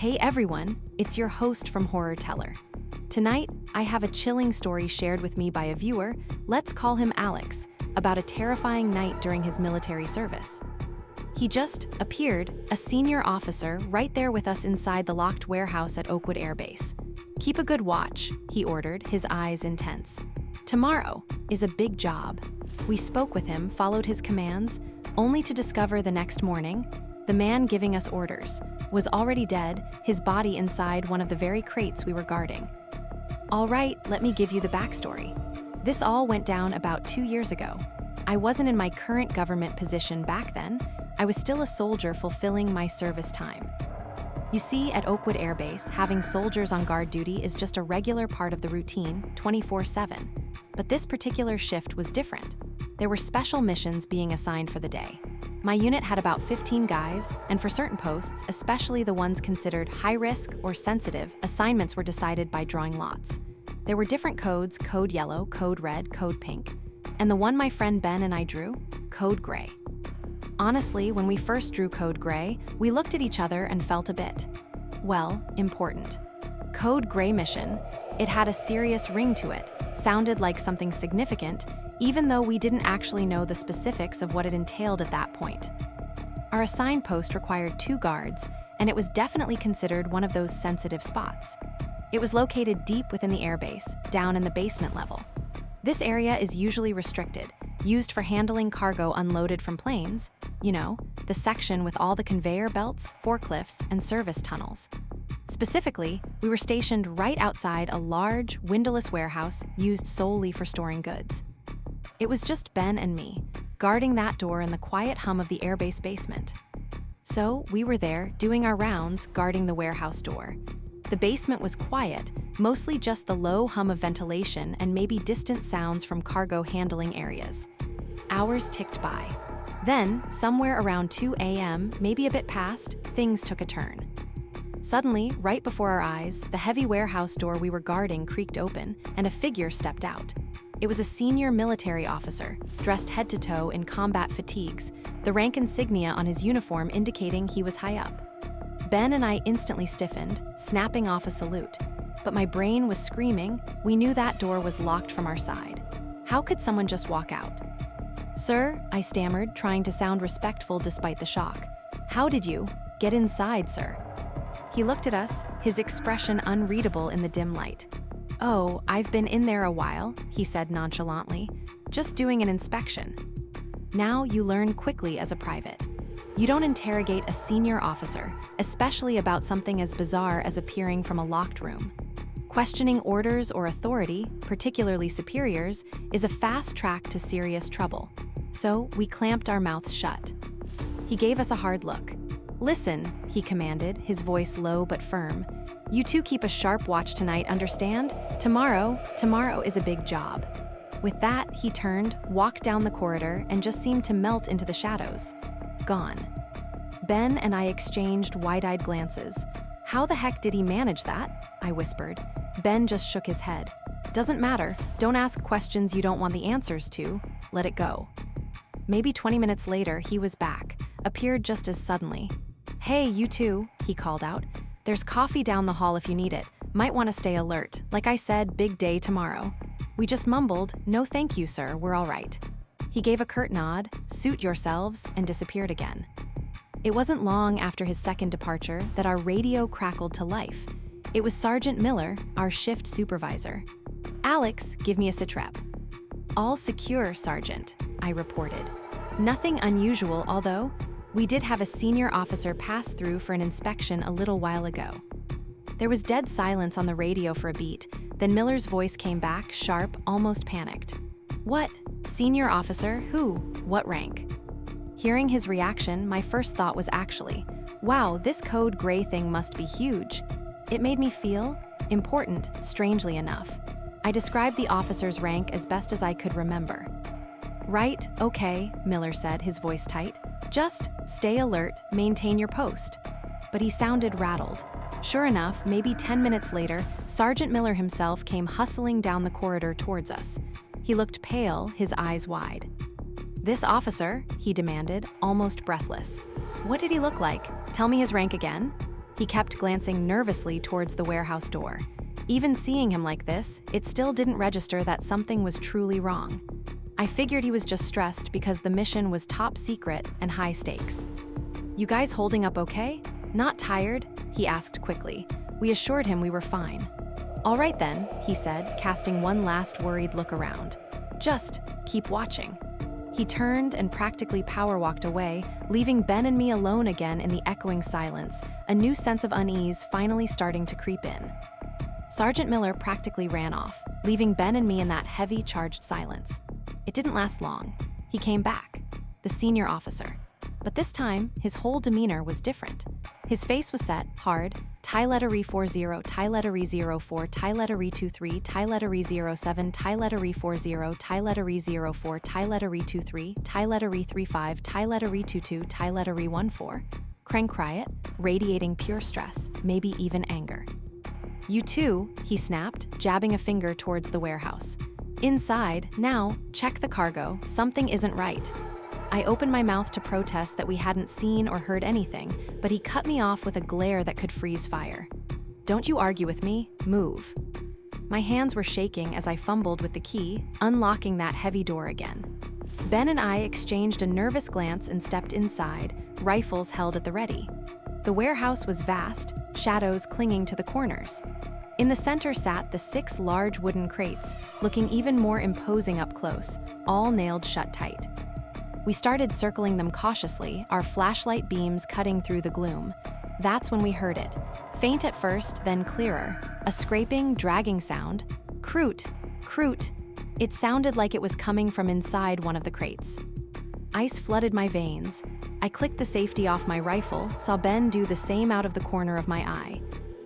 Hey everyone, it's your host from Horror Teller. Tonight, I have a chilling story shared with me by a viewer, let's call him Alex, about a terrifying night during his military service. He just appeared, a senior officer, right there with us inside the locked warehouse at Oakwood Airbase. Keep a good watch, he ordered, his eyes intense. Tomorrow is a big job. We spoke with him, followed his commands, only to discover the next morning, the man giving us orders was already dead, his body inside one of the very crates we were guarding. All right, let me give you the backstory. This all went down about 2 years ago. I wasn't in my current government position back then. I was still a soldier fulfilling my service time. You see, at Oakwood Airbase, having soldiers on guard duty is just a regular part of the routine, 24/7. But this particular shift was different. There were special missions being assigned for the day. My unit had about 15 guys, and for certain posts, especially the ones considered high risk or sensitive, assignments were decided by drawing lots. There were different codes, code yellow, code red, code pink, and the one my friend Ben and I drew, code gray. Honestly, when we first drew code gray, we looked at each other and felt a bit, well, important. Code gray mission, it had a serious ring to it, sounded like something significant, even though we didn't actually know the specifics of what it entailed at that point. Our assigned post required 2 guards, and it was definitely considered one of those sensitive spots. It was located deep within the airbase, down in the basement level. This area is usually restricted, used for handling cargo unloaded from planes, you know, the section with all the conveyor belts, forklifts, and service tunnels. Specifically, we were stationed right outside a large, windowless warehouse used solely for storing goods. It was just Ben and me, guarding that door in the quiet hum of the airbase basement. So we were there, doing our rounds, guarding the warehouse door. The basement was quiet, mostly just the low hum of ventilation and maybe distant sounds from cargo handling areas. Hours ticked by. Then, somewhere around 2 a.m., maybe a bit past, things took a turn. Suddenly, right before our eyes, the heavy warehouse door we were guarding creaked open, and a figure stepped out. It was a senior military officer, dressed head to toe in combat fatigues, the rank insignia on his uniform indicating he was high up. Ben and I instantly stiffened, snapping off a salute. But my brain was screaming, we knew that door was locked from our side. How could someone just walk out? "Sir," I stammered, trying to sound respectful despite the shock. "How did you get inside, sir?" He looked at us, his expression unreadable in the dim light. "Oh, I've been in there a while," he said nonchalantly, "just doing an inspection." Now you learn quickly as a private. You don't interrogate a senior officer, especially about something as bizarre as appearing from a locked room. Questioning orders or authority, particularly superiors, is a fast track to serious trouble. So we clamped our mouths shut. He gave us a hard look. "Listen," he commanded, his voice low but firm. "You two keep a sharp watch tonight, understand? Tomorrow is a big job." With that, he turned, walked down the corridor, and just seemed to melt into the shadows. Gone. Ben and I exchanged wide-eyed glances. "How the heck did he manage that?" I whispered. Ben just shook his head. "Doesn't matter. Don't ask questions you don't want the answers to. Let it go." Maybe 20 minutes later, he was back, appeared just as suddenly. "Hey, you two," he called out. "There's coffee down the hall if you need it. Might want to stay alert. Like I said, big day tomorrow." We just mumbled, "No thank you, sir, we're all right." He gave a curt nod, "Suit yourselves," and disappeared again. It wasn't long after his second departure that our radio crackled to life. It was Sergeant Miller, our shift supervisor. "Alex, give me a sitrep." "All secure, Sergeant," I reported. Nothing unusual, although we did have a senior officer pass through for an inspection a little while ago. There was dead silence on the radio for a beat, then Miller's voice came back, sharp, almost panicked. "What? Senior officer? Who? What rank?" Hearing his reaction, my first thought was actually, wow, this code gray thing must be huge. It made me feel important, strangely enough. I described the officer's rank as best as I could remember. "Right, okay," Miller said, his voice tight. "Just stay alert, maintain your post." But he sounded rattled. Sure enough, maybe 10 minutes later, Sergeant Miller himself came hustling down the corridor towards us. He looked pale, his eyes wide. "This officer?" he demanded, almost breathless. "What did he look like? Tell me his rank again." He kept glancing nervously towards the warehouse door. Even seeing him like this, it still didn't register that something was truly wrong. I figured he was just stressed because the mission was top secret and high stakes. "You guys holding up okay? Not tired?" he asked quickly. We assured him we were fine. "All right then," he said, casting one last worried look around. "Just keep watching." He turned and practically power-walked away, leaving Ben and me alone again in the echoing silence, a new sense of unease finally starting to creep in. Sergeant Miller practically ran off, leaving Ben and me in that heavy, charged silence. It didn't last long. He came back, the senior officer. But this time, his whole demeanor was different. His face was set, hard, tie letter E40, tie letter E04, tie letter E23, tie letter E07, tie letter E40, tie letter E04, tie letter E23, tie letter E35, tie letter E22, tie letter E14. Crank riot, radiating pure stress, maybe even anger. "You too," he snapped, jabbing a finger towards the warehouse. "Inside, now, check the cargo, something isn't right." I opened my mouth to protest that we hadn't seen or heard anything, but he cut me off with a glare that could freeze fire. "Don't you argue with me, move." My hands were shaking as I fumbled with the key, unlocking that heavy door again. Ben and I exchanged a nervous glance and stepped inside, rifles held at the ready. The warehouse was vast, shadows clinging to the corners. In the center sat the 6 large wooden crates, looking even more imposing up close, all nailed shut tight. We started circling them cautiously, our flashlight beams cutting through the gloom. That's when we heard it. Faint at first, then clearer. A scraping, dragging sound. Croot, croot. It sounded like it was coming from inside one of the crates. Ice flooded my veins. I clicked the safety off my rifle, saw Ben do the same out of the corner of my eye.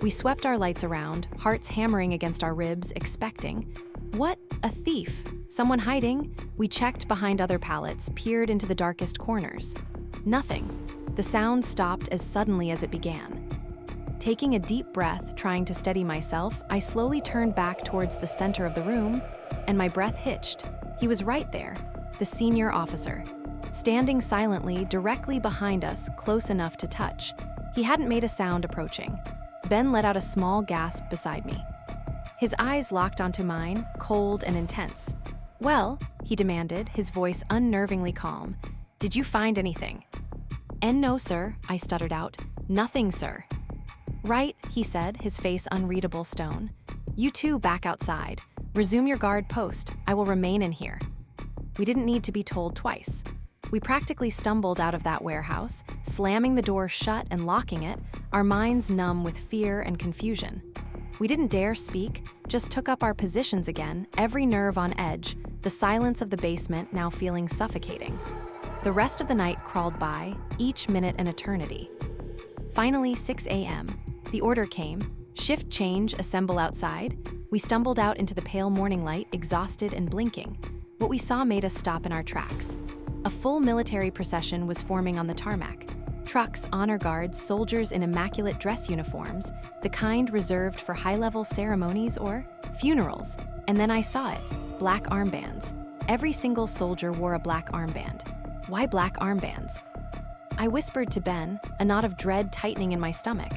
We swept our lights around, hearts hammering against our ribs, expecting. What? A thief? Someone hiding? We checked behind other pallets, peered into the darkest corners. Nothing. The sound stopped as suddenly as it began. Taking a deep breath, trying to steady myself, I slowly turned back towards the center of the room, and my breath hitched. He was right there, the senior officer, standing silently directly behind us, close enough to touch. He hadn't made a sound approaching. Ben let out a small gasp beside me. His eyes locked onto mine, cold and intense. "Well," he demanded, his voice unnervingly calm, "did you find anything?" No, sir," I stuttered out. "Nothing, sir." "Right," he said, his face unreadable stone. "You two back outside. Resume your guard post. I will remain in here." We didn't need to be told twice. We practically stumbled out of that warehouse, slamming the door shut and locking it, our minds numb with fear and confusion. We didn't dare speak, just took up our positions again, every nerve on edge, the silence of the basement now feeling suffocating. The rest of the night crawled by, each minute an eternity. Finally, 6 a.m. The order came. Shift change, assemble outside. We stumbled out into the pale morning light, exhausted and blinking. What we saw made us stop in our tracks. A full military procession was forming on the tarmac. Trucks, honor guards, soldiers in immaculate dress uniforms, the kind reserved for high-level ceremonies or funerals. And then I saw it, black armbands. Every single soldier wore a black armband. Why black armbands? I whispered to Ben, a knot of dread tightening in my stomach.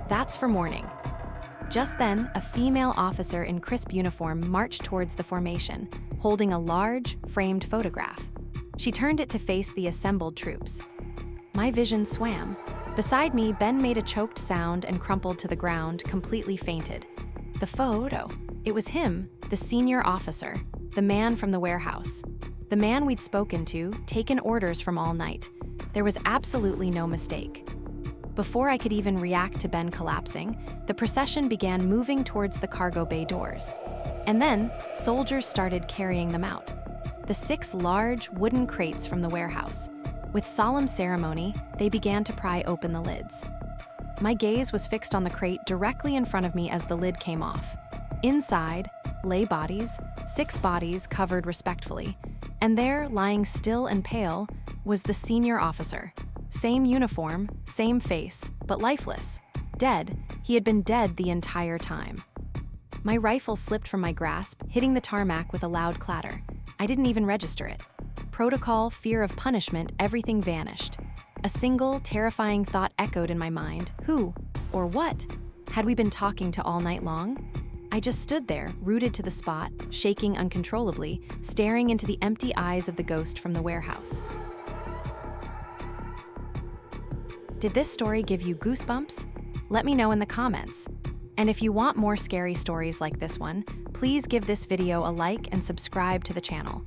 "That's for mourning." Just then, a female officer in crisp uniform marched towards the formation, holding a large, framed photograph. She turned it to face the assembled troops. My vision swam. Beside me, Ben made a choked sound and crumpled to the ground, completely fainted. The photo. It was him, the senior officer, the man from the warehouse. The man we'd spoken to, taken orders from all night. There was absolutely no mistake. Before I could even react to Ben collapsing, the procession began moving towards the cargo bay doors. And then, soldiers started carrying them out. The 6 large, wooden crates from the warehouse. With solemn ceremony, they began to pry open the lids. My gaze was fixed on the crate directly in front of me as the lid came off. Inside lay bodies, 6 bodies covered respectfully, and there, lying still and pale, was the senior officer. Same uniform, same face, but lifeless. Dead. He had been dead the entire time. My rifle slipped from my grasp, hitting the tarmac with a loud clatter. I didn't even register it. Protocol, fear of punishment, everything vanished. A single, terrifying thought echoed in my mind. Who Or what? Had we been talking to all night long? I just stood there, rooted to the spot, shaking uncontrollably, staring into the empty eyes of the ghost from the warehouse. Did this story give you goosebumps? Let me know in the comments. And if you want more scary stories like this one, please give this video a like and subscribe to the channel.